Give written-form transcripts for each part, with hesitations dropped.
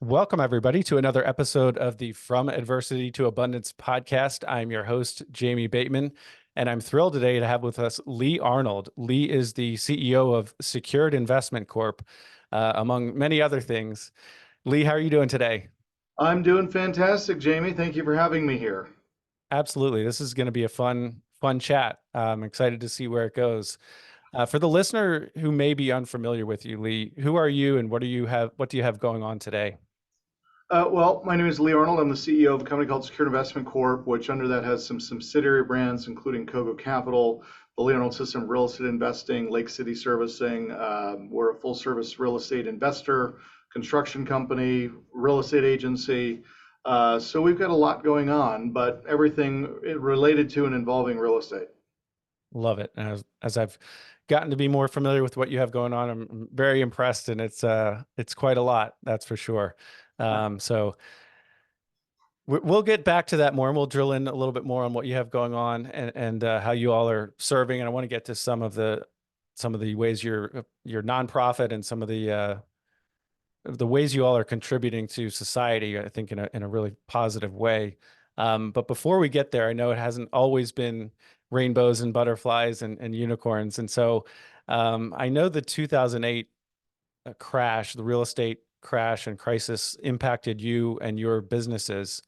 Welcome, everybody, to another episode of the From Adversity to Abundance podcast. I'm your host, Jamie Bateman, and I'm thrilled today to have with us Lee Arnold. Lee is the CEO of Secured Investment Corp, among many other things. Lee, how are you doing today? I'm doing fantastic, Jamie. Thank you for having me here. Absolutely. This is going to be a fun chat. I'm excited to see where it goes. For the listener who may be unfamiliar with you, Lee, who are you and what do you have going on today? Well, my name is Lee Arnold. I'm the CEO of a company called Secure Investment Corp, which under that has some subsidiary brands, including Kogo Capital, the Lee Arnold System, Real Estate Investing, Lake City Servicing. We're a full service real estate investor, construction company, real estate agency. So we've got a lot going on, but everything related to and involving real estate. Love it. And as I've gotten to be more familiar with what you have going on, I'm very impressed, and it's quite a lot, that's for sure. So we'll get back to that more, and we'll drill in a little bit more on what you have going on and how you all are serving. And I want to get to some of the ways your nonprofit and some of the ways you all are contributing to society, I think in a really positive way. But before we get there, I know it hasn't always been rainbows and butterflies and unicorns. And so I know the 2008 crash, the real estate crash and crisis impacted you and your businesses.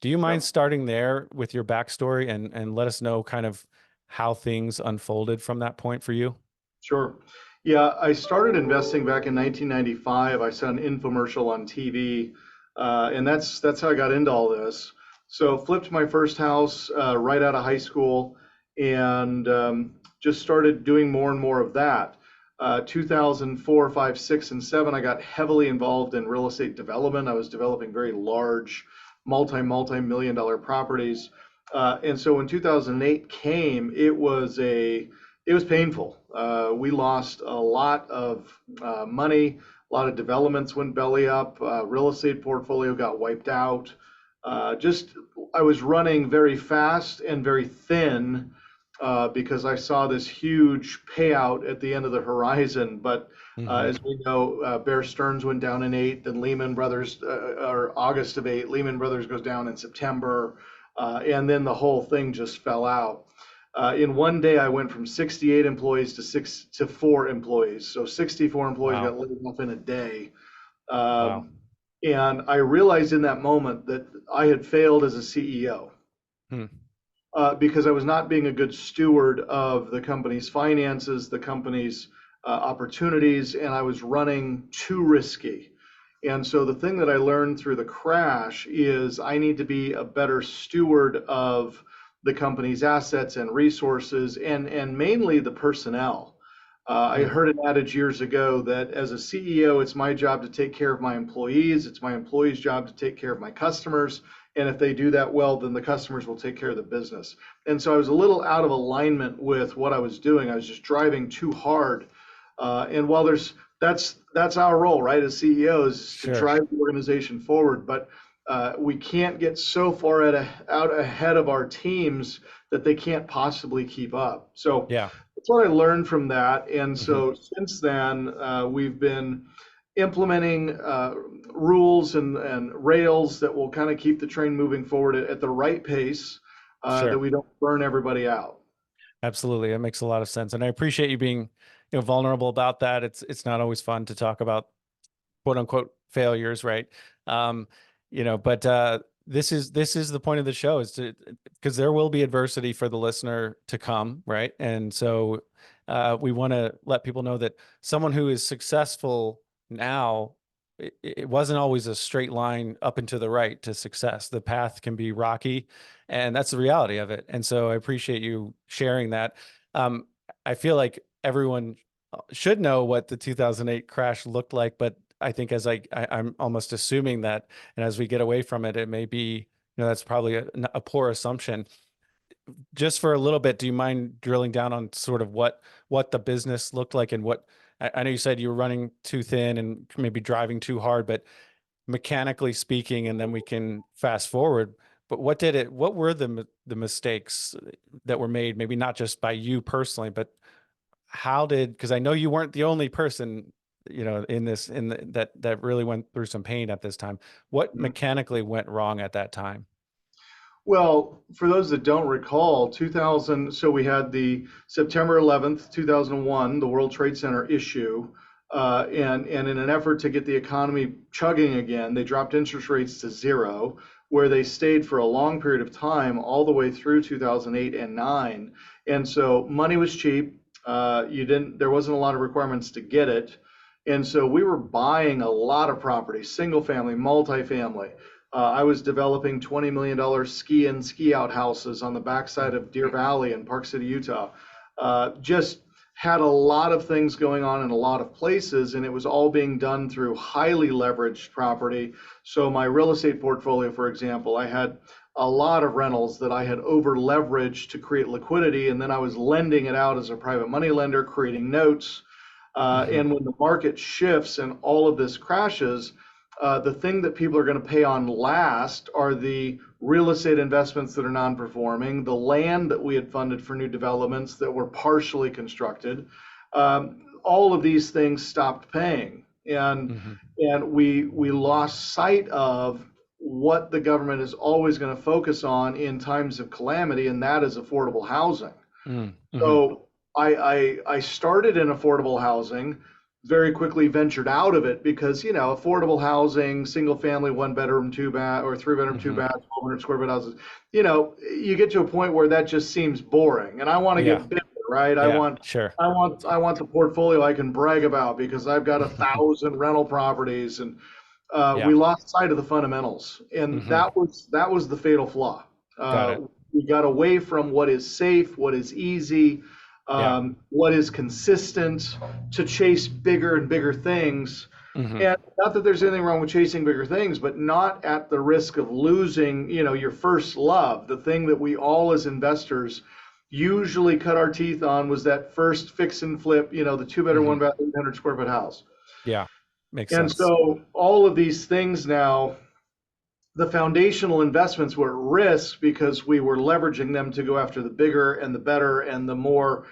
Do you mind Yep. starting there with your backstory and let us know kind of how things unfolded from that point for you? Sure. Yeah, I started investing back in 1995. I saw an infomercial on TV, and that's how I got into all this. So flipped my first house right out of high school, and just started doing more and more of that. 2004, 5, 6, and 7, I got heavily involved in real estate development. I was developing very large, multi-million dollar properties. And so when 2008 came, it was painful. We lost a lot of money. A lot of developments went belly up. Real estate portfolio got wiped out. Just I was running very fast and very thin because I saw this huge payout at the end of the horizon. But Hmm. as we know, Bear Stearns went down in 8, then Lehman Brothers, or August of 8, Lehman Brothers goes down in September, and then the whole thing just fell out. In one day, I went from 68 employees to 4 employees. So 64 employees Wow. got laid off in a day. Wow. Um, and I realized in that moment that I had failed as a CEO Hmm. because I was not being a good steward of the company's finances, the company's opportunities, and I was running too risky. And so the thing that I learned through the crash is I need to be a better steward of the company's assets and resources and mainly the personnel. I Hmm. heard an adage years ago that as a CEO, it's my job to take care of my employees. It's my employees' job to take care of my customers. And if they do that well, then the customers will take care of the business. And so I was a little out of alignment with what I was doing. I was just driving too hard. And while that's our role, right, as CEOs, to Sure. drive the organization forward. But we can't get so far out ahead of our teams that they can't possibly keep up. So Yeah. that's what I learned from that. And Hmm. so since then, we've been implementing rules and rails that will kind of keep the train moving forward at the right pace, that Sure. we don't burn everybody out. Absolutely. That makes a lot of sense. And I appreciate you being, vulnerable about that. It's not always fun to talk about quote unquote failures, right? Um, but this is the point of the show is to because there will be adversity for the listener to come, right? And so we want to let people know that someone who is successful now, it wasn't always a straight line up and to the right to success. The path can be rocky, and that's the reality of it. And so I appreciate you sharing that. Um, I feel like everyone should know what the 2008 crash looked like, but I think I'm almost assuming that, and as we get away from it, it may be, that's probably a poor assumption. Just for a little bit, do you mind drilling down on sort of what the business looked like and what I know you said you were running too thin and maybe driving too hard, but mechanically speaking, and then we can fast forward. But what were the mistakes that were made, maybe not just by you personally, but because I know you weren't the only person that really went through some pain at this time. What mechanically went wrong at that time? Well, for those that don't recall, 2000, so we had the September 11th, 2001, the World Trade Center issue. And in an effort to get the economy chugging again, they dropped interest rates to zero, where they stayed for a long period of time, all the way through 2008 and 9. And so money was cheap. There wasn't a lot of requirements to get it. And so we were buying a lot of property, single family, multifamily. I was developing $20 million ski in, ski out houses on the backside of Deer Valley in Park City, Utah. Just had a lot of things going on in a lot of places, and it was all being done through highly leveraged property. So my real estate portfolio, for example, I had a lot of rentals that I had over leveraged to create liquidity, and then I was lending it out as a private money lender, creating notes. And when the market shifts and all of this crashes, the thing that people are going to pay on last are the real estate investments that are non-performing, the land that we had funded for new developments that were partially constructed. All of these things stopped paying, and we lost sight of what the government is always going to focus on in times of calamity, and that is affordable housing. So I started in affordable housing, very quickly ventured out of it because, affordable housing, single family, one bedroom, two bath, or three bedroom, two bath, 1,200 square foot houses, you get to a point where that just seems boring, and I want to get bigger, right? I want the portfolio I can brag about because I've got 1,000 rental properties, and we lost sight of the fundamentals, and that was the fatal flaw. We got away from what is safe, what is easy, what is consistent, to chase bigger and bigger things. And not that there's anything wrong with chasing bigger things, but not at the risk of losing, your first love. The thing that we all as investors usually cut our teeth on was that first fix and flip, the two bedroom, one bath, 800 square foot house. Yeah, makes And sense. so all of these things now, the foundational investments were at risk because we were leveraging them to go after the bigger and the better and the more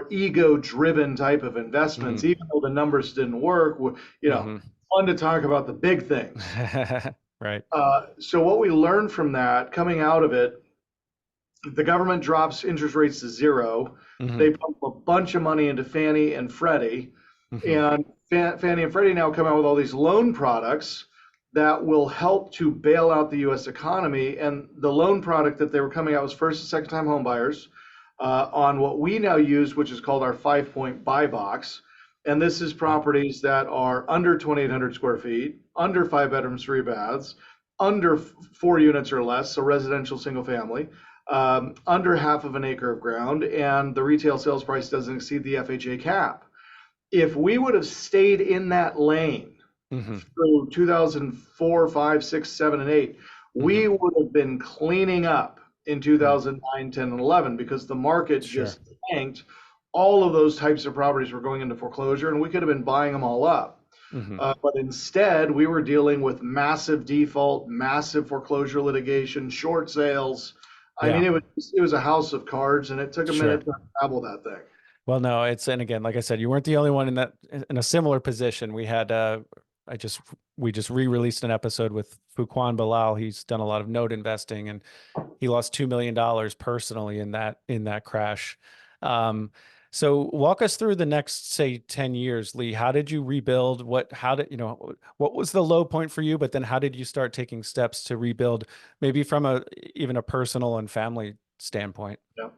ego-driven type of investments, even though the numbers didn't work. Fun to talk about the big things. Right. So what we learned from that, coming out of it, the government drops interest rates to zero. They pump a bunch of money into Fannie and Freddie, and Fannie and Freddie now come out with all these loan products that will help to bail out the U.S. economy. And the loan product that they were coming out was first and second time home buyers on what we now use, which is called our 5-point buy box. And this is properties that are under 2,800 square feet, under 5 bedrooms, 3 baths, under 4 units or less, so residential single family, under half of an acre of ground, and the retail sales price doesn't exceed the FHA cap. If we would have stayed in that lane through 2004, 5, 6, 7, and 8, we would have been cleaning up in 2009, 10, and 11 because the market just tanked. All of those types of properties were going into foreclosure, and we could have been buying them all up. But instead, we were dealing with massive default, massive foreclosure litigation, short sales. I mean, it was a house of cards, and it took a minute to unravel that thing. Well, no, and again, like I said, you weren't the only one in a similar position. We had we just re-released an episode with Fuquan Bilal. He's done a lot of note investing, and he lost $2 million personally in that crash. So walk us through the next, say, 10 years, Lee. How did you rebuild? What was the low point for you? But then how did you start taking steps to rebuild, maybe from even a personal and family standpoint? Yeah.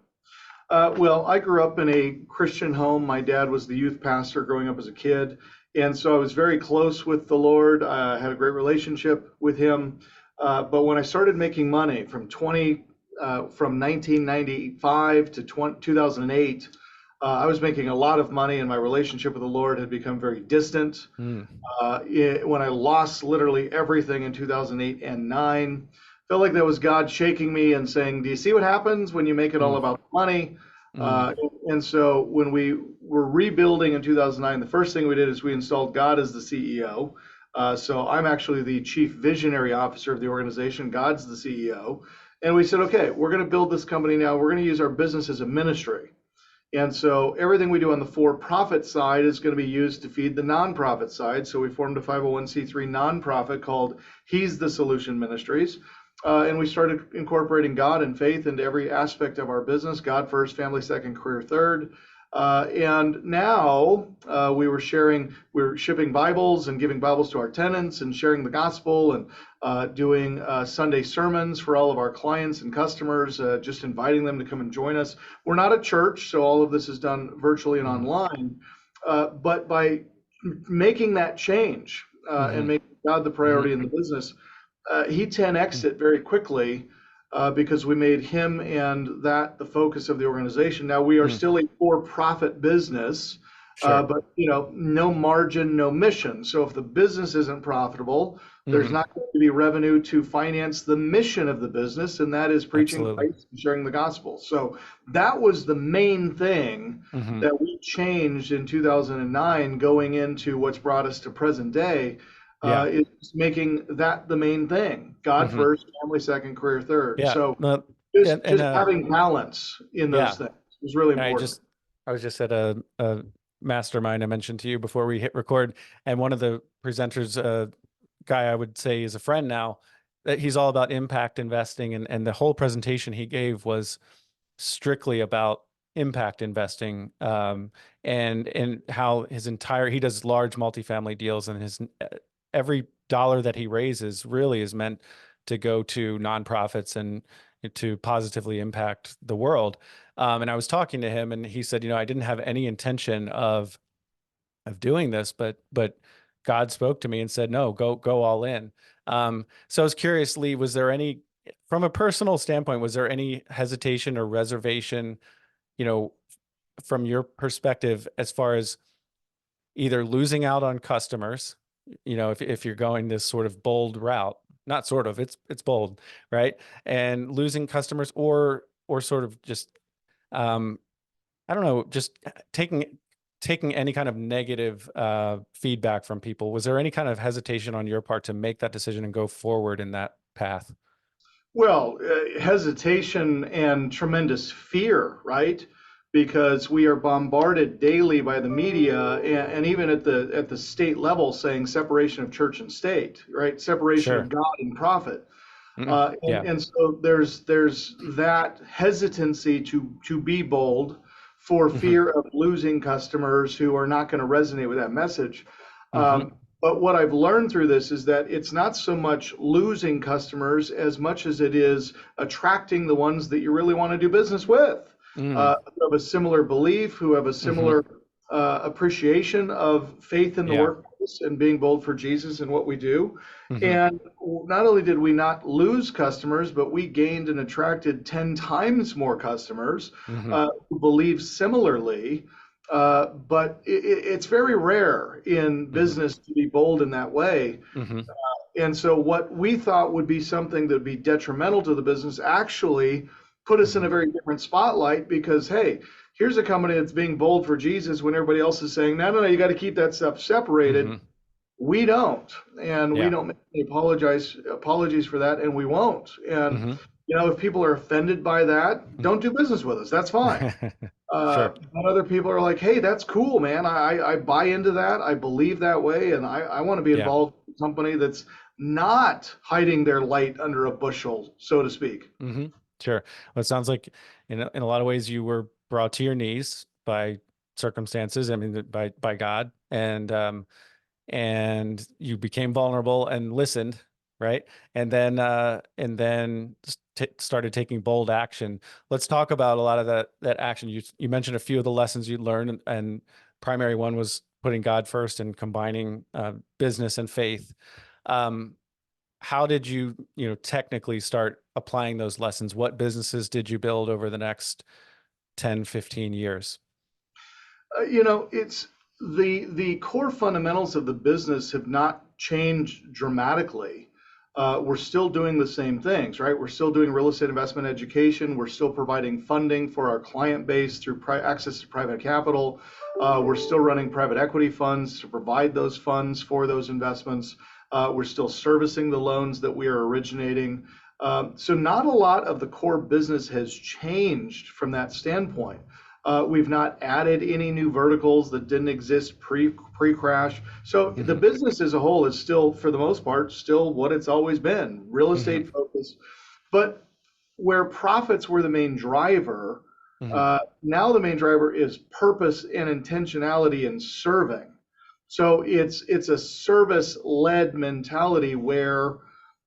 Well, I grew up in a Christian home. My dad was the youth pastor growing up as a kid. And so I was very close with the Lord. I had a great relationship with him. But when I started making money from 1995 to 2008, I was making a lot of money, and my relationship with the Lord had become very distant. When I lost literally everything in 2008 and 9, felt like that was God shaking me and saying, "Do you see what happens when you make it all about money?" And so when we were rebuilding in 2009, the first thing we did is we installed God as the CEO. So I'm actually the chief visionary officer of the organization. God's the CEO. And we said, okay, we're going to build this company now. We're going to use our business as a ministry. And so everything we do on the for-profit side is going to be used to feed the nonprofit side. So we formed a 501c3 nonprofit called He's the Solution Ministries. And we started incorporating God and faith into every aspect of our business. God first, family second, career third. And now we were shipping Bibles and giving Bibles to our tenants and sharing the gospel and doing Sunday sermons for all of our clients and customers, just inviting them to come and join us. We're not a church, so all of this is done virtually and online. But by making that change and making God the priority in the business, he 10x'd it very quickly because we made him and that the focus of the organization. Now we are still a for-profit business, Sure. but no margin, no mission. So if the business isn't profitable, there's not going to be revenue to finance the mission of the business, and that is preaching Absolutely. Christ and sharing the gospel. So that was the main thing that we changed in 2009, going into what's brought us to present day. Yeah. Is making that the main thing. God first, family second, career third. Yeah. So No, just and having balance in those yeah. things is really And important. I was just at a mastermind I mentioned to you before we hit record, and one of the presenters, guy I would say is a friend now, that he's all about impact investing, and the whole presentation he gave was strictly about impact investing, and how he does large multifamily deals, and every dollar that he raises really is meant to go to nonprofits and to positively impact the world. And I was talking to him, and he said, I didn't have any intention of doing this, but God spoke to me and said, no, go all in. So I was curious, Lee, from a personal standpoint, was there any hesitation or reservation, from your perspective, as far as either losing out on customers, if you're going this sort of bold route, not sort of, it's bold, right? And losing customers, or sort of just, I don't know, just taking any kind of negative feedback from people. Was there any kind of hesitation on your part to make that decision and go forward in that path? Well, hesitation and tremendous fear, right? Because we are bombarded daily by the media and even at the state level saying separation of church and state, right? Separation of Sure. God and prophet. Yeah. And so there's that hesitancy to be bold for hmm fear of losing customers who are not going to resonate with that message. hmm But what I've learned through this is that it's not so much losing customers as much as it is attracting the ones that you really want to do business with, mm who have a similar belief, who have a hmm similar appreciation of faith in the Yeah. workplace and being bold for Jesus and what we do. hmm And not only did we not lose customers, but we gained and attracted 10 times more customers hmm who believe similarly. But it's very rare in hmm business to be bold in that way. hmm And so what we thought would be something that would be detrimental to the business actually put us in hmm a very different spotlight because, hey, here's a company that's being bold for Jesus when everybody else is saying, no, you got to keep that stuff separated. hmm We don't, and we Yeah. don't make any apologies for that, and we won't. And hmm if people are offended by that, don't do business with us. That's fine. Sure. But other people are like, hey, that's cool, man. I buy into that. I believe that way, and I want to be Yeah. involved in a company that's not hiding their light under a bushel, so to speak. hmm Sure. Well, it sounds like in a lot of ways you were brought to your knees by circumstances. I mean, by God, and you became vulnerable and listened, right? And then started taking bold action. Let's talk about a lot of that action. You mentioned a few of the lessons you learned, and primary one was putting God first and combining business and faith. Um, how did you technically start applying those lessons? What businesses did you build over the next 10, 15 years? It's the core fundamentals of the business have not changed dramatically. We're still doing the same things, right? We're still doing real estate investment education. We're still providing funding for our client base through access to private capital. We're still running private equity funds to provide those funds for those investments. We're still servicing the loans that we are originating. So not a lot of the core business has changed from that standpoint. We've not added any new verticals that didn't exist pre-crash. So the Hmm. business as a whole is still, for the most part, still what it's always been, real Hmm. estate focused. But where profits were the main driver, Hmm. now the main driver is purpose and intentionality in serving. So it's a service-led mentality where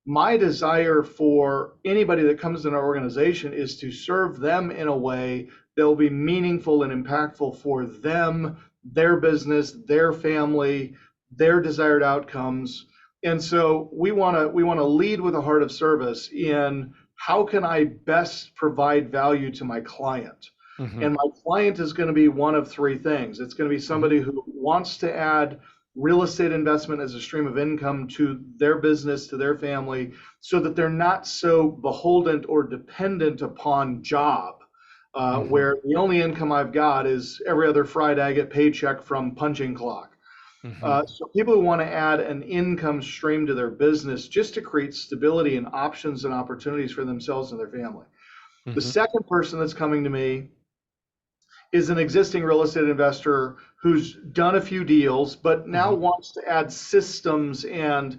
my desire for anybody that comes in our organization is to serve them in a way that will be meaningful and impactful for them, their business, their family, their desired outcomes. And so we want to lead with a heart of service in how can I best provide value to my client? Hmm. And my client is going to be one of three things. It's going to be Hmm. somebody who wants to add real estate investment as a stream of income to their business, to their family, so that they're not so beholden or dependent upon job, Hmm. where the only income I've got is every other Friday I get paycheck from punching clock. Hmm. So people who want to add an income stream to their business just to create stability and options and opportunities for themselves and their family. The Hmm. second person that's coming to me is an existing real estate investor who's done a few deals, but now Hmm. wants to add systems and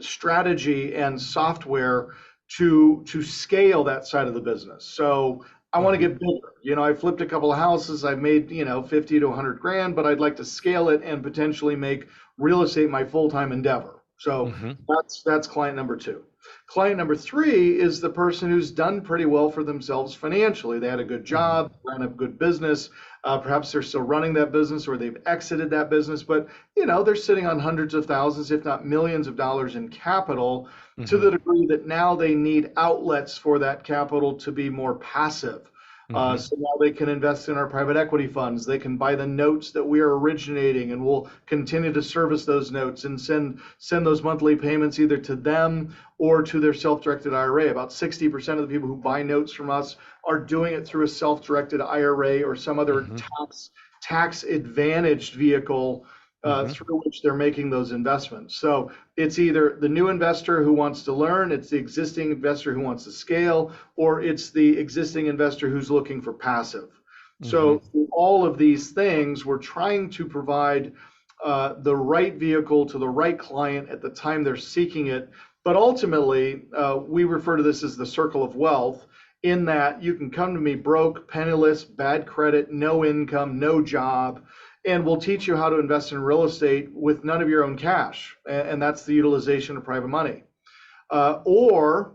strategy and software to scale that side of the business. So I want to Hmm. get bigger. I flipped a couple of houses. I've made 50 to 100 grand, but I'd like to scale it and potentially make real estate my full-time endeavor. So Hmm. that's client number two. Client number three is the person who's done pretty well for themselves financially. They had a good Hmm. job, ran a good business. Perhaps they're still running that business or they've exited that business, but they're sitting on hundreds of thousands, if not millions of dollars in capital to Hmm. the degree that now they need outlets for that capital to be more passive. Hmm. So now they can invest in our private equity funds. They can buy the notes that we are originating, and we'll continue to service those notes and send those monthly payments either to them or to their self-directed IRA. About 60% of the people who buy notes from us are doing it through a self-directed IRA or some other Hmm. tax advantaged vehicle Hmm. through which they're making those investments. So it's either the new investor who wants to learn, it's the existing investor who wants to scale, or it's the existing investor who's looking for passive. Hmm. So through all of these things, we're trying to provide the right vehicle to the right client at the time they're seeking it. But ultimately, we refer to this as the circle of wealth, in that you can come to me broke, penniless, bad credit, no income, no job, and we'll teach you how to invest in real estate with none of your own cash. And that's the utilization of private money. Or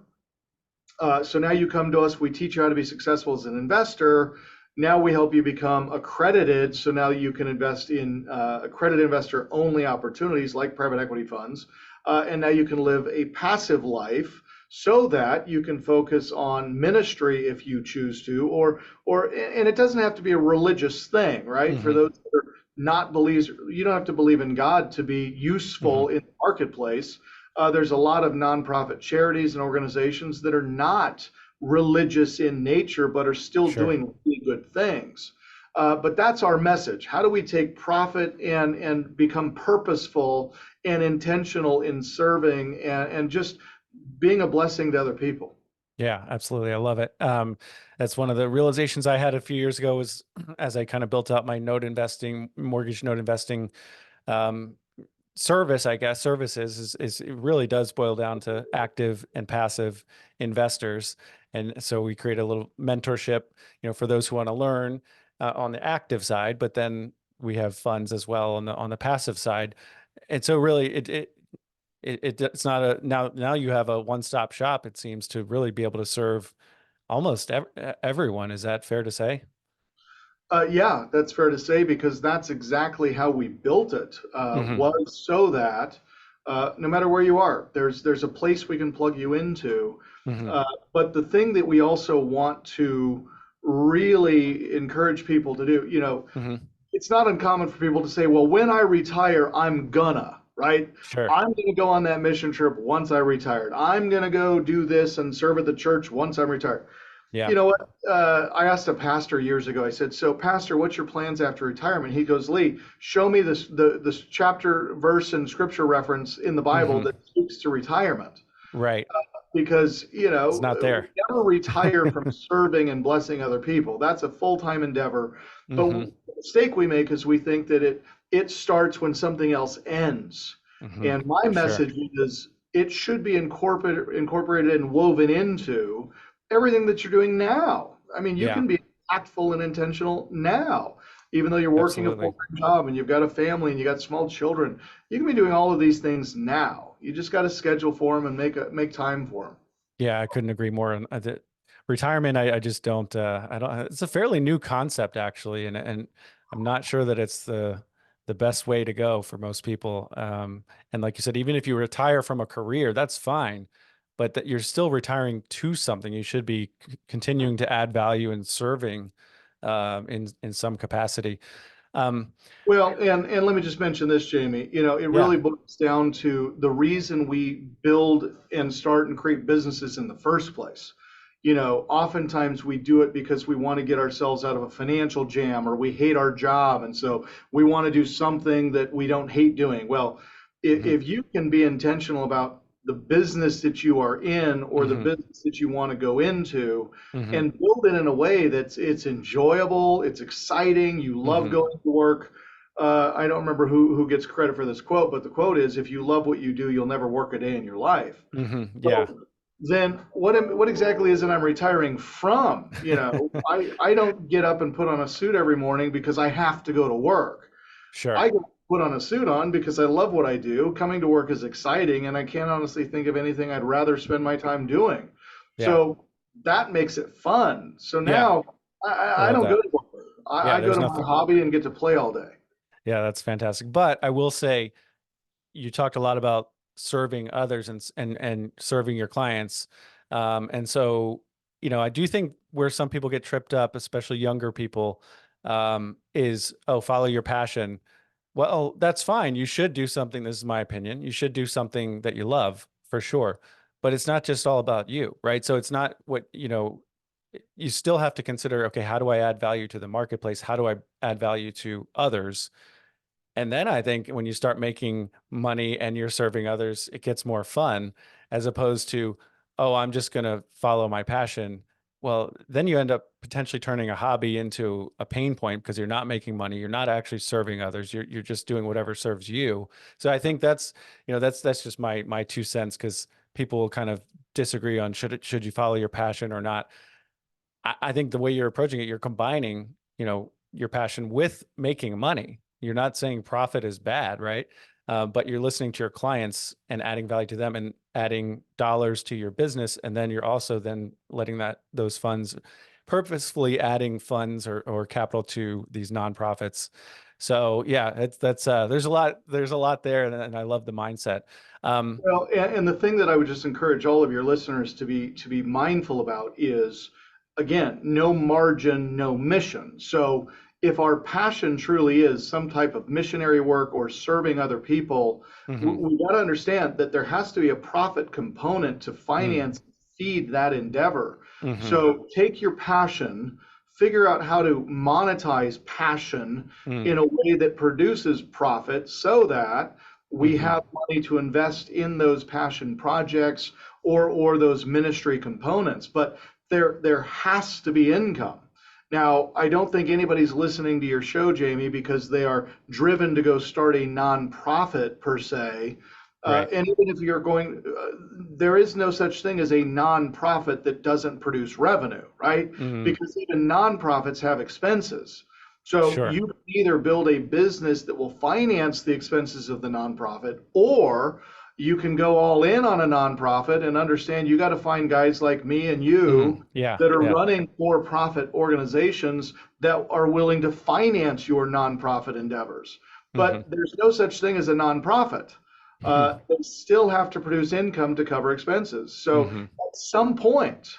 so now you come to us, we teach you how to be successful as an investor. Now we help you become accredited. So now you can invest in accredited investor only opportunities like private equity funds. And now you can live a passive life so that you can focus on ministry if you choose to, and it doesn't have to be a religious thing, right? For Hmm. those that are not believers, you don't have to believe in God to be Hmm. useful in the marketplace. There's a lot of nonprofit charities and organizations that are not religious in nature, but are still Sure. doing really good things. But that's our message. How do we take profit and become purposeful and intentional in serving and just being a blessing to other people? Yeah, absolutely. I love it. That's one of the realizations I had a few years ago was as I kind of built out my note investing, mortgage note investing um, service, I guess, services is it really does boil down to active and passive investors. And so we create a little mentorship, for those who want to learn on the active side, but then we have funds as well on the passive side. And so really it's not now you have a one-stop shop, it seems, to really be able to serve almost everyone. Is that fair to say? Yeah, that's fair to say because that's exactly how we built it. Hmm. Was so that no matter where you are, there's a place we can plug you into. Hmm. Uh, but the thing that we also want to really encourage people to do, Hmm. it's not uncommon for people to say, well, when I retire, I'm gonna, right? Sure. I'm gonna go on that mission trip once I retired. I'm gonna go do this and serve at the church once I'm retired. Yeah. You know what? I asked a pastor years ago. I said, "So, pastor, what's your plans after retirement?" He goes, "Lee, show me this chapter, verse, and scripture reference in the Bible Hmm. that speaks to retirement." Right. because, It's not we there. never retire from serving and blessing other people. That's a full-time endeavor. But Hmm. the mistake we make is we think that it starts when something else ends. Hmm. And my For sure. message is it should be incorporated and woven into everything that you're doing now. I mean, you Yeah, can be impactful and intentional now, even though you're working a absolutely. full-time job and you've got a family and you got small children. You can be doing all of these things now. You just got to schedule for them and make time for them. Yeah, I couldn't agree more. On retirement, I just don't. I don't. It's a fairly new concept actually, and I'm not sure that it's the best way to go for most people. And like you said, even if you retire from a career, that's fine, but that you're still retiring to something. You should be continuing to add value and serving in some capacity. Um, Well, and let me just mention this, Jamie. It yeah. really boils down to the reason we build and start and create businesses in the first place. Oftentimes we do it because we want to get ourselves out of a financial jam or we hate our job. And so we want to do something that we don't hate doing. Well, Hmm. if you can be intentional about the business that you are in or the Hmm. business that you want to go into Hmm. and build it in a way that's it's enjoyable, it's exciting, you love Hmm. going to work. I don't remember who gets credit for this quote, but the quote is, "If you love what you do, you'll never work a day in your life." Hmm. Yeah. So then, what exactly is it I'm retiring from? I don't get up and put on a suit every morning because I have to go to work. Sure. I get to put on a suit on because I love what I do. Coming to work is exciting, and I can't honestly think of anything I'd rather spend my time doing. Yeah. So that makes it fun. So Yeah. now I I love don't go that. to work. I Yeah. go There's to my nothing. hobby and get to play all day. Yeah, that's fantastic. But I will say, you talked a lot about serving others and serving your clients. And so, I do think where some people get tripped up, especially younger people, is, oh, follow your passion. Well, that's fine. You should do something. This is my opinion. You should do something that you love for sure. But it's not just all about you, right? So it's not what, you still have to consider, okay, how do I add value to the marketplace? How do I add value to others? And then I think when you start making money and you're serving others, it gets more fun as opposed to, oh, I'm just going to follow my passion. Well, then you end up potentially turning a hobby into a pain point because you're not making money. You're not actually serving others. You're just doing whatever serves you. So I think that's just my 2 cents, because people will kind of disagree on should you follow your passion or not. I think the way you're approaching it, you're combining, your passion with making money. You're not saying profit is bad, right? But you're listening to your clients and adding value to them and adding dollars to your business. And then you're also then letting those funds, purposefully adding funds or capital to these nonprofits. So yeah, there's a lot there. And I love the mindset. Um, Well, and the thing that I would just encourage all of your listeners to be mindful about is, again, no margin, no mission. So if our passion truly is some type of missionary work or serving other people, mhm, we got to understand that there has to be a profit component to mm, finance, feed that endeavor. mhm, So take your passion, figure out how to monetize passion mm, in a way that produces profit so that we mhm, have money to invest in those passion projects or those ministry components. But there has to be income. Now, I don't think anybody's listening to your show, Jamie, because they are driven to go start a nonprofit per se. right. And even if you're going, there is no such thing as a nonprofit that doesn't produce revenue, right? Mm, Because even nonprofits have expenses. So sure. you can either build a business that will finance the expenses of the nonprofit, or you can go all in on a nonprofit and understand you got to find guys like me and you Yeah. that are Yeah. running for-profit organizations that are willing to finance your nonprofit endeavors. Hmm. But there's no such thing as a nonprofit. They still have to produce income to cover expenses. So Hmm. at some point,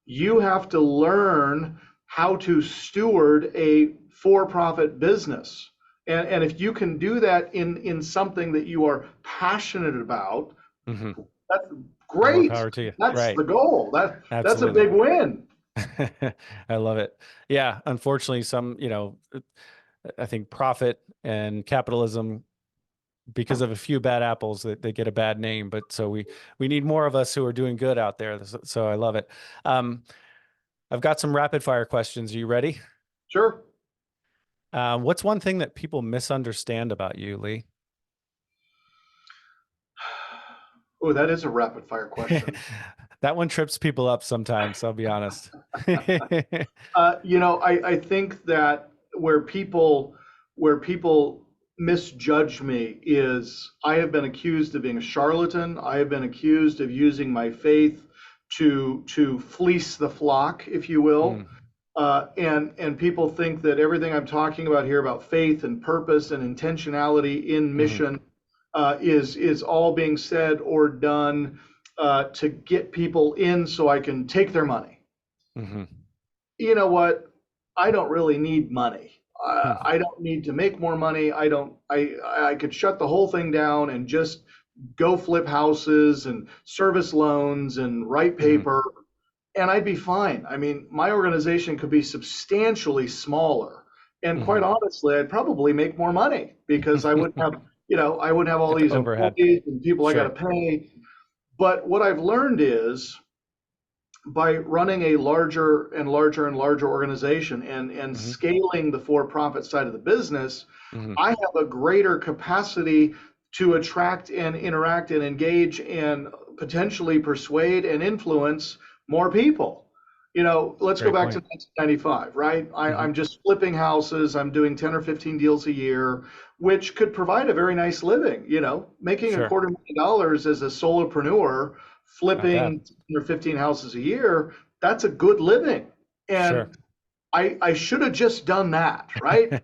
you have to learn how to steward a for-profit business. And if you can do that in something that you are passionate about, Hmm. that's More great. power to you. That's Right. the goal. That's a Absolutely. big win. I love it. Yeah. Unfortunately, I think profit and capitalism because of a few bad apples that they get a bad name. But so we need more of us who are doing good out there. So I love it. Um, I've got some rapid fire questions. Are you ready? Sure. What's one thing that people misunderstand about you, Lee? Oh, that is a rapid fire question. That one trips people up sometimes, I'll be honest. I think that where people misjudge me is I have been accused of being a charlatan. I have been accused of using my faith to fleece the flock, if you will. Mm, And people think that everything I'm talking about here about faith and purpose and intentionality in mhm, mission is all being said or done to get people in so I can take their money. mhm, You know what? I don't really need money. mhm, I don't need to make more money. I don't. I could shut the whole thing down and just go flip houses and service loans and write mhm, paper, and I'd be fine. I mean, my organization could be substantially smaller, and quite mhm. honestly, I'd probably make more money because I wouldn't have all Get the these overhead. employees and people I got to Sure. pay. But what I've learned is by running a larger and larger and larger organization and Hmm. scaling the for-profit side of the business, Hmm. I have a greater capacity to attract and interact and engage and potentially persuade and influence more people. Let's go Great back to point. 1995, right? Hmm. I'm just flipping houses. I'm doing 10 or 15 deals a year, which could provide a very nice living. Making a Sure. $250,000 as a solopreneur, Not bad. flipping 10 or 15 houses a year, that's a good living. Sure. And I should have just done that, right?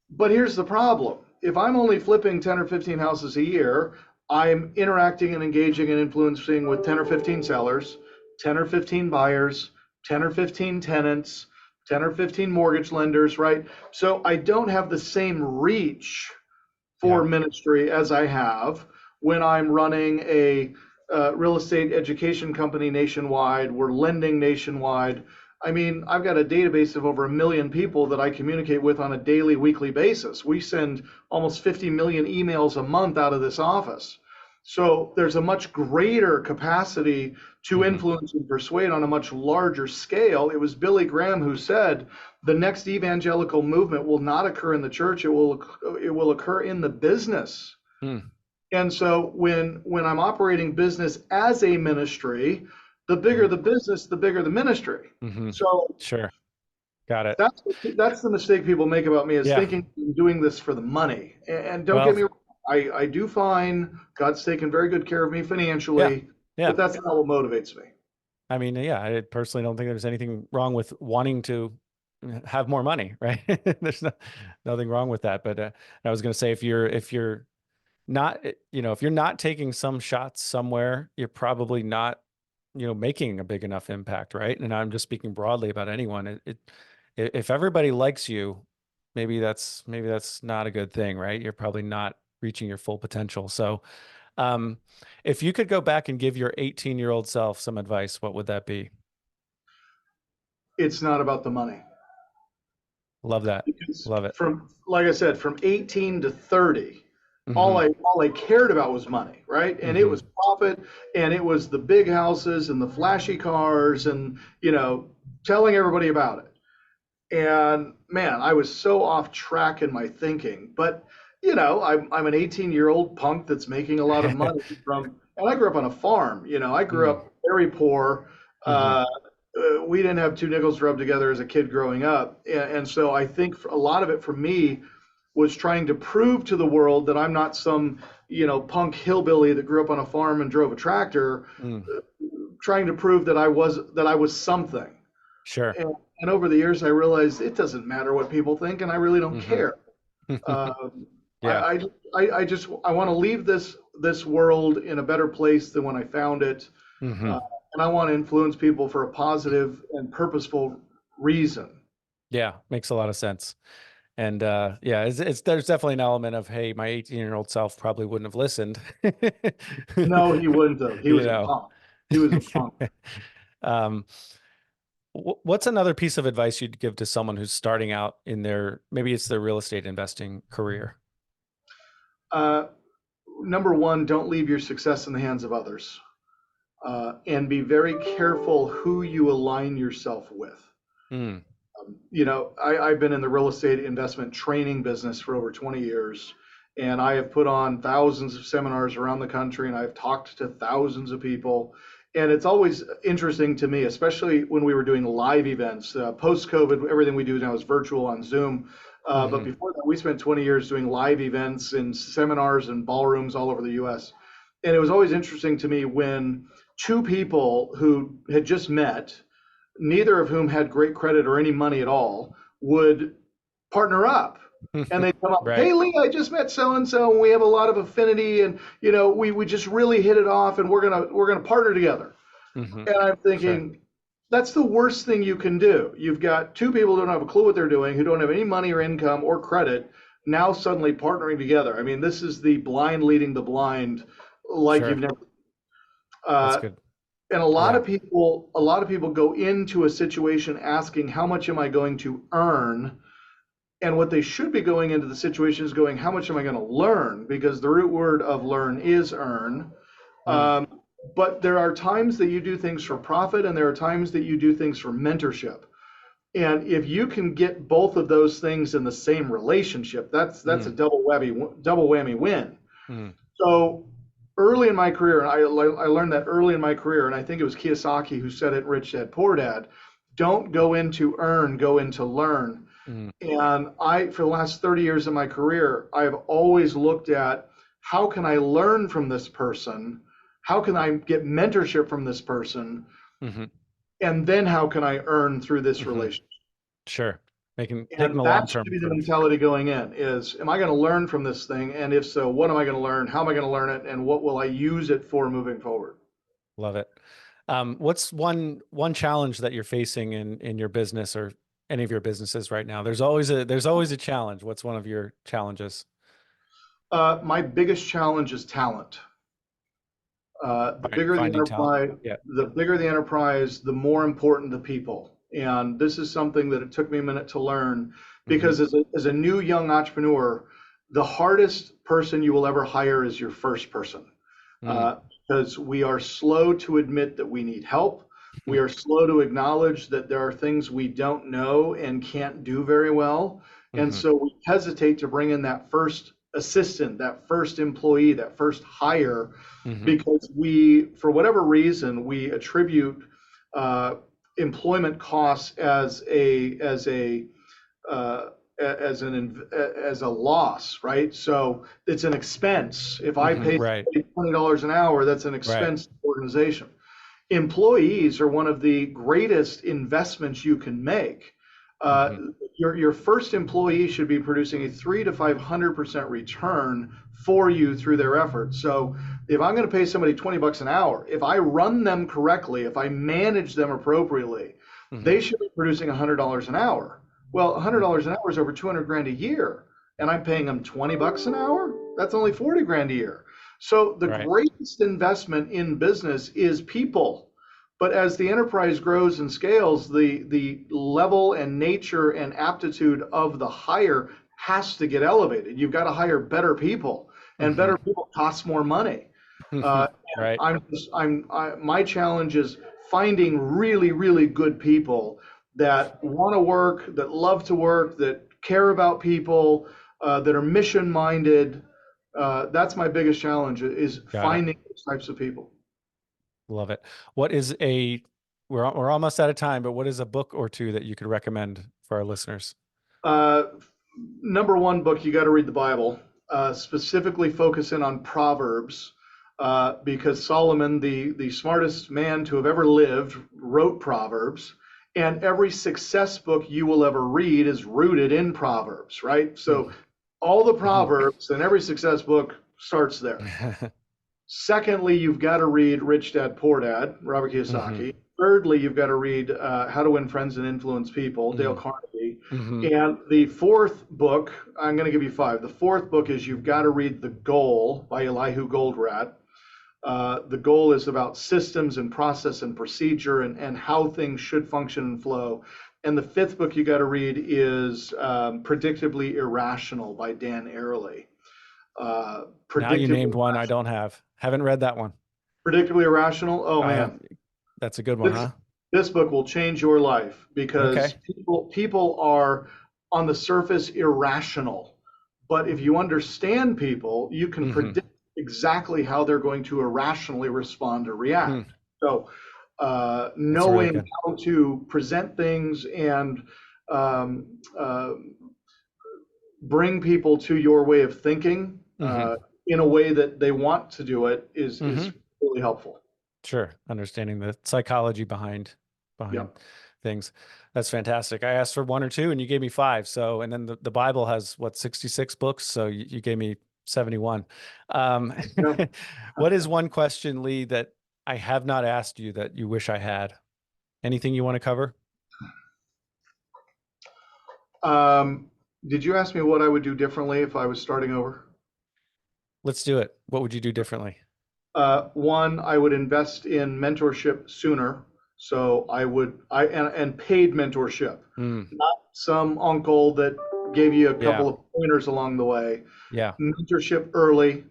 But here's the problem. If I'm only flipping 10 or 15 houses a year, I'm interacting and engaging and influencing with 10 or 15 sellers, 10 or 15 buyers, 10 or 15 tenants, 10 or 15 mortgage lenders, right? So I don't have the same reach for Yeah. ministry as I have when I'm running a real estate education company nationwide. We're lending nationwide. I mean, I've got a database of over 1 million people that I communicate with on a daily, weekly basis. We send almost 50 million emails a month out of this office. So there's a much greater capacity to Hmm. influence and persuade on a much larger scale. It was Billy Graham who said, the next evangelical movement will not occur in the church. It will occur in the business. Mm. And so when I'm operating business as a ministry, the bigger Hmm. the business, the bigger the ministry. Hmm. So Sure. Got it. that's the mistake people make about me, is Yeah. thinking I'm doing this for the money. And don't get Well, me wrong, I do fine. God's taken very good care of me yeah. financially, Yeah. but that's not what motivates me. I mean, yeah, I personally don't think there's anything wrong with wanting to have more money, right? There's nothing wrong with that. But I was going to say, if you're not, if you're not taking some shots somewhere, you're probably not, making a big enough impact, right? And I'm just speaking broadly about anyone. If everybody likes you, maybe that's not a good thing, right? You're probably not reaching your full potential. So, um, if you could go back and give your 18-year-old self some advice, what would that be? It's not about the money. Love that. Because Love it. from, like I said, from 18 to 30, all Hmm. I all I cared about was money, right? And it Hmm. was profit, and it was the big houses and the flashy cars, and telling everybody about it. And man, I was so off track in my thinking. But I'm an 18-year-old punk that's making a lot of money and I grew up on a farm. I grew Mm. up very poor. Hmm. Uh, we didn't have two nickels to rub together as a kid growing up, and so I think a lot of it for me was trying to prove to the world that I'm not some punk hillbilly that grew up on a farm and drove a tractor, Mm. trying to prove that I was something. Sure. And over the years, I realized it doesn't matter what people think, and I really don't Hmm. care. Um, Yeah. I want to leave this world in a better place than when I found it, Hmm. uh, and I want to influence people for a positive and purposeful reason. Yeah. Makes a lot of sense. And yeah, there's definitely an element of, hey, my 18-year-old self probably wouldn't have listened. No, he wouldn't have. He You was a know. punk. He was a punk. Um, what's another piece of advice you'd give to someone who's starting out in maybe it's their real estate investing career? Uh, Number one, don't leave your success in the hands of others, and be very careful who you align yourself with. Mm. I've been in the real estate investment training business for over 20 years, and I have put on thousands of seminars around the country, and I've talked to thousands of people. And it's always interesting to me, especially when we were doing live events. Post-COVID, everything we do now is virtual on Zoom. But Hmm. before that, we spent 20 years doing live events and seminars and ballrooms all over the US. And it was always interesting to me when two people who had just met, neither of whom had great credit or any money at all, would partner up. And they'd come up, Right. hey, Lee, I just met so and so, and we have a lot of affinity, and we just really hit it off, and we're gonna partner together. Hmm. And I'm Sure. thinking, that's the worst thing you can do. You've got two people who don't have a clue what they're doing, who don't have any money or income or credit, now suddenly partnering together. I mean, this is the blind leading the blind, like you've Sure. never. That's Uh, good. and Yeah. a lot of people go into a situation asking, how much am I going to earn? And what they should be going into the situation is going, how much am I going to learn? Because the root word of learn is earn. Mm. Um, but there are times that you do things for profit, and there are times that you do things for mentorship. And if you can get both of those things in the same relationship, that's a Mm. double whammy win. Mm. So early in my career, and I learned that early in my career, and I think it was Kiyosaki who said it, Rich Dad Poor Dad, don't go into earn, go into learn. Mm. And for the last 30 years of my career, I've always looked at, how can I learn from this person? How can I get mentorship from this person? Hmm. And then how can I earn through this Hmm. relationship? Sure. Taking And the that long should term be the approach. mentality going in is, am I going to learn from this thing? And if so, what am I going to learn? How am I going to learn it? And what will I use it for moving forward? Love it. What's one challenge that you're facing in your business or any of your businesses right now? There's always a challenge. What's one of your challenges? My biggest challenge is talent. The Right. bigger the Finding talent. enterprise, Yeah. the more important the people. And this is something that it took me a minute to learn, Hmm. because as a new young entrepreneur, the hardest person you will ever hire is your first person. Mm. Uh, because we are slow to admit that we need help. We are slow to acknowledge that there are things we don't know and can't do very well. And Hmm. so we hesitate to bring in that first assistant, that first employee, that first hire, Hmm. because for whatever reason, we attribute uh, employment costs uh, as a loss, right? So it's an expense. If I Hmm. pay Right. somebody $20 an hour, that's an Right. expense to the organization. Employees are one of the greatest investments you can make. Uh, Hmm. your first employee should be producing a 300 to 500% return for you through their efforts. So if I'm going to pay somebody $20 an hour, if I run them correctly, if I manage them appropriately, Hmm. they should be producing $100 an hour. Well, $100 an hour is over 200 grand a year, and I'm paying them $20 an hour. That's only 40 grand a year. So the Right. greatest investment in business is people. But as the enterprise grows and scales, the level and nature and aptitude of the hire has to get elevated. You've got to hire better people, and Hmm. better people cost more money. Uh, and Right. my challenge is finding really, really good people that want to work, that love to work, that care about people, that are mission minded. That's my biggest challenge, is Got it. finding those types of people. Love it. What is we're almost out of time, but what is a book or two that you could recommend for our listeners? Uh, Number one book, you got to read the Bible, specifically focusing on Proverbs, because Solomon, the smartest man to have ever lived, wrote Proverbs. And every success book you will ever read is rooted in Proverbs, right? So all the Mm-hmm. Proverbs and every success book starts there. Secondly, you've got to read Rich Dad Poor Dad, Robert Hmm. Kiyosaki. Thirdly, you've got to read How to Win Friends and Influence People, Dale Hmm. Carnegie. Hmm. And the fourth book, I'm going to give you five. The fourth book is you've got to read The Goal by Elihu Goldratt. The Goal is about systems and process and procedure, and how things should function and flow. And the fifth book you got to read is Predictably Irrational by Dan Ariely. Now you predictably named one I don't have. Haven't read that one. predictably irrational. Oh I have. man, That's a good one, this huh? this book will change your life because Okay. people are on the surface irrational, but if you understand people, you can Mm-hmm. predict exactly how they're going to irrationally respond or Hmm. react. So, That's really knowing good. how to present things and um, uh, bring people to your way of thinking Mm-hmm. in a way that they want to do it Mm-hmm. is really helpful. Sure. Understanding the psychology behind Yep. things. That's fantastic. I asked for one or two and you gave me five. So, and then the Bible has what, 66 books. So you gave me 71. Um, Yeah. what is one question, Lee, that I have not asked you that you wish I had? Anything you want to cover? Um, did you ask me what I would do differently if I was starting over? Let's do it. What would you do differently? One, I would invest in mentorship sooner. So and paid mentorship, Mm, not some uncle that gave you a yeah. couple of pointers along the way. Yeah. Mentorship early,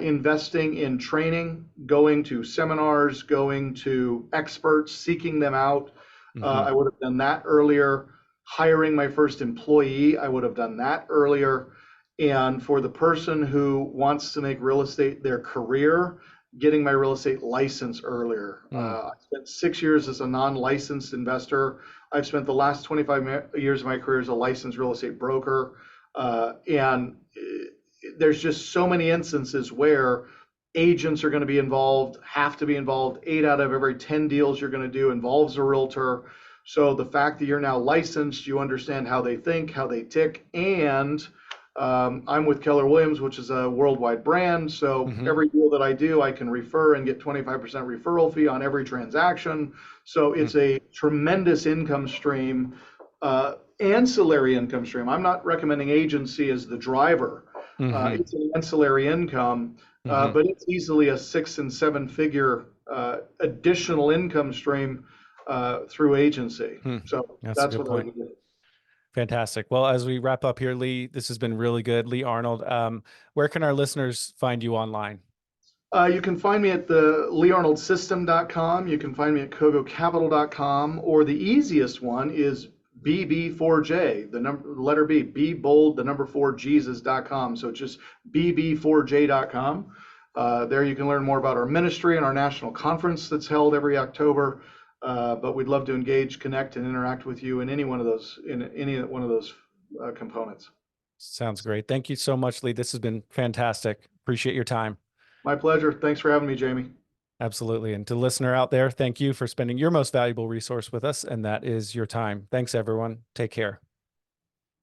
investing in training, going to seminars, going to experts, seeking them out. Hmm. I would have done that earlier. Hiring my first employee, I would have done that earlier. And for the person who wants to make real estate their career, getting my real estate license earlier. Mm, I spent 6 years as a non-licensed investor. I've spent the last 25 years of my career as a licensed real estate broker. And there's just so many instances where agents are going to be involved, have to be involved. 8 out of every 10 deals you're going to do involves a realtor. So the fact that you're now licensed, you understand how they think, how they tick, and I'm with Keller Williams, which is a worldwide brand. So hmm. every deal that I do, I can refer and get 25% referral fee on every transaction. So Mm, it's a tremendous income stream, ancillary income stream. I'm not recommending agency as the driver. hmm. It's an ancillary income, Hmm. but it's easily a 6 and 7 figure additional income stream through agency. Hmm. So That's a that's good what I point. would do. Fantastic. Well, as we wrap up here, Lee, this has been really good. Lee Arnold, where can our listeners find you online? You can find me at the learnoldsystem.com. You can find me at kogocapital.com, or the easiest one is BB4J, the letter B, be bold, the number 4, Jesus.com. So it's just BB4J.com. There you can learn more about our ministry and our national conference that's held every October. But we'd love to engage, connect, and interact with you in any one of those components. Sounds great. Thank you so much, Lee. This has been fantastic. Appreciate your time. My pleasure. Thanks for having me, Jamie. Absolutely. And to the listener out there, thank you for spending your most valuable resource with us, and that is your time. Thanks, everyone. Take care.